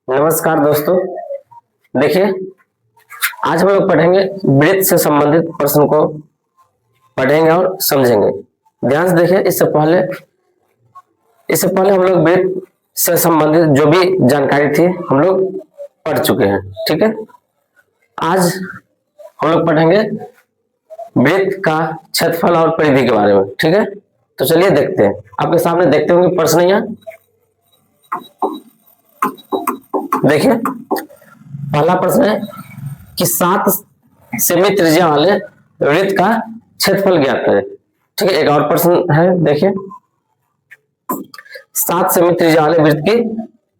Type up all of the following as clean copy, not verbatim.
नमस्कार दोस्तों। देखिए, आज हम लोग पढ़ेंगे वृत्त से संबंधित प्रश्न को पढ़ेंगे और समझेंगे। ध्यान से देखिए, इससे पहले हम लोग वृत्त से संबंधित जो भी जानकारी थी हम लोग पढ़ चुके हैं। ठीक है, आज हम लोग पढ़ेंगे वृत्त का क्षेत्रफल और परिधि के बारे में। ठीक है, तो चलिए देखते हैं। आपके सामने देखते होंगे प्रश्न। यहाँ देखिए, पहला प्रश्न है कि 7 सेमी त्रिज्या वाले वृत्त का क्षेत्रफल ज्ञात करें। ठीक है, एक और प्रश्न है। देखिए, 7 सेमी त्रिज्या वाले वृत्त की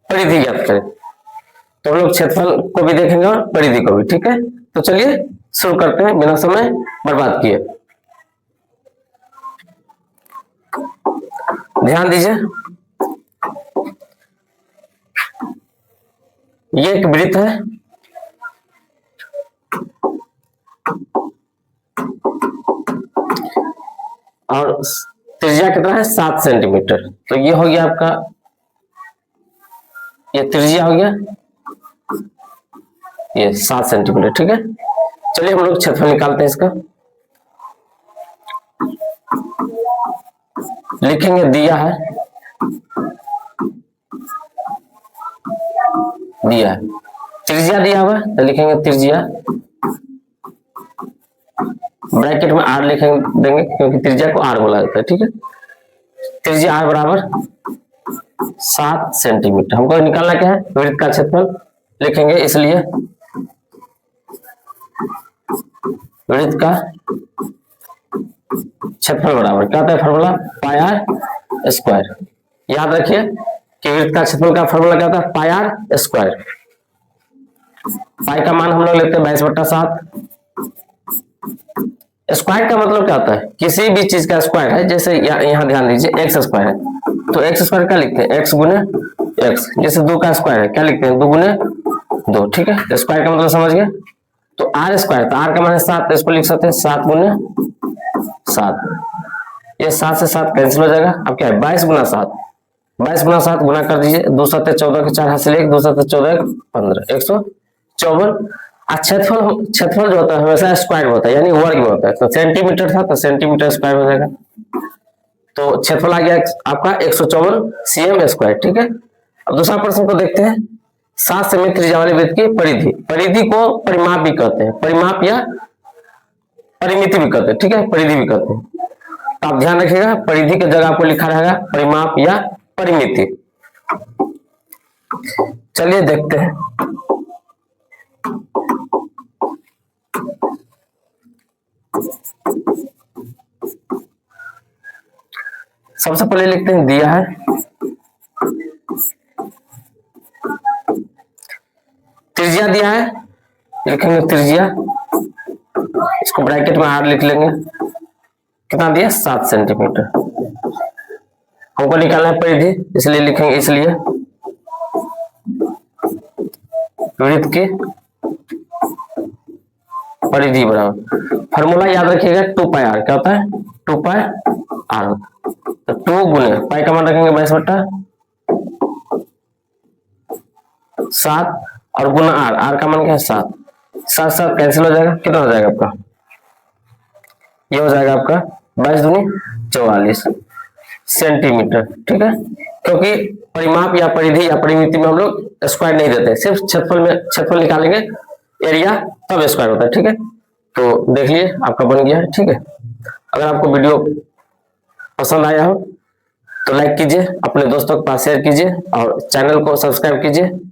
परिधि ज्ञात करें। तो हम लोग क्षेत्रफल को भी देखेंगे और परिधि को भी। ठीक है, तो चलिए शुरू करते हैं बिना समय बर्बाद किए। ध्यान दीजिए, ये एक वृत्त है और त्रिज्या कितना है 7 सेंटीमीटर। तो ये हो गया आपका, ये त्रिज्या हो गया, ये 7 सेंटीमीटर। ठीक है, चलिए हम लोग क्षेत्रफल निकालते हैं। इसका लिखेंगे, दिया है त्रिज्या दिया हुआ है, तो लिखेंगे त्रिज्या, ब्रैकेट में आर लिखेंगे देंगे क्योंकि त्रिज्या को आर बोला जाता है। ठीक है, त्रिज्या आर बराबर 7 सेंटीमीटर। हमको निकालना क्या है, वृत्त का क्षेत्रफल लिखेंगे, इसलिए वृत्त का क्षेत्रफल बराबर क्या होता है, फॉर्मूला पाई आर स्क्वायर। याद रखिए कि वृत्त का क्षेत्रफल का फॉर्मूला क्या होता है, पाई आर स्क्वायर। पाई का मान हम लोग लेते हैं 22/7। स्क्वायर का मतलब क्या होता है, किसी भी चीज का स्क्वायर है। जैसे यहाँ ध्यान दीजिए, एक्स स्क्वायर है, तो एक्स स्क्वायर क्या लिखते हैं, एक्स गुने एक्स। जैसे 2 का स्क्वायर है, क्या लिखते हैं, 2 गुने 2। ठीक है, स्क्वायर का मतलब समझ गए। तो आर स्क्वायर, तो आर का मान है 7, तो इसको लिख सकते हैं 7 गुने 7। ये 7 से 7 कैंसिल हो जाएगा। अब क्या है, 22 गुना 7, 22 गुना 7 गुना कर दीजिए। 2 7 14 के 4 हासिल 1, 2 7 14 15, 154। क्षेत्रफल जो होता है हमेशा स्क्वायर में होता है, यानी वर्ग में होता है। तो सेंटीमीटर था तो सेंटीमीटर स्क्वायर हो जाएगा। तो क्षेत्रफल आ गया आपका 154 cm स्क्वायर। ठीक है, अब दूसरा प्रश्न को देखते हैं। 7 सेमी त्रिज्या वाले वृत्त की परिधि। परिधि को परिमाप भी कहते हैं, परिमाप या परिमिति भी कहते हैं। ठीक है, परिधि भी कहते हैं। तो आप ध्यान रखिएगा, परिधि की जगह आपको लिखा रहेगा परिमाप या परिमिति। चलिए देखते हैं। सबसे पहले लिखते हैं, दिया है त्रिज्या, दिया है, लिखेंगे त्रिज्या, इसको ब्रैकेट में आर लिख लेंगे। कितना दिया, 7 सेंटीमीटर। हमको निकालना है परिधि, इसलिए लिखेंगे, इसलिए वृत्त की परिधि बराबर, फॉर्मूला याद रखिएगा 2 पाई आर। क्या होता है, 2 पाई आर। तो 2 गुने पाई का मान रखेंगे 22/7 और गुना आर, आर का मान क्या है 7, 7 7 कैंसिल हो जाएगा। कितना हो जाएगा आपका, ये हो जाएगा आपका 22 दूनी 44 सेंटीमीटर। ठीक है, क्योंकि परिमाप या परिधि या परिमिति में हम लोग स्क्वायर नहीं देते, सिर्फ क्षेत्रफल निकालेंगे, एरिया तब स्क्वायर होता है। ठीक है, तो देख लिए आपका बन गया है। ठीक है, अगर आपको वीडियो पसंद आया हो तो लाइक कीजिए, अपने दोस्तों के पास शेयर कीजिए और चैनल को सब्सक्राइब कीजिए।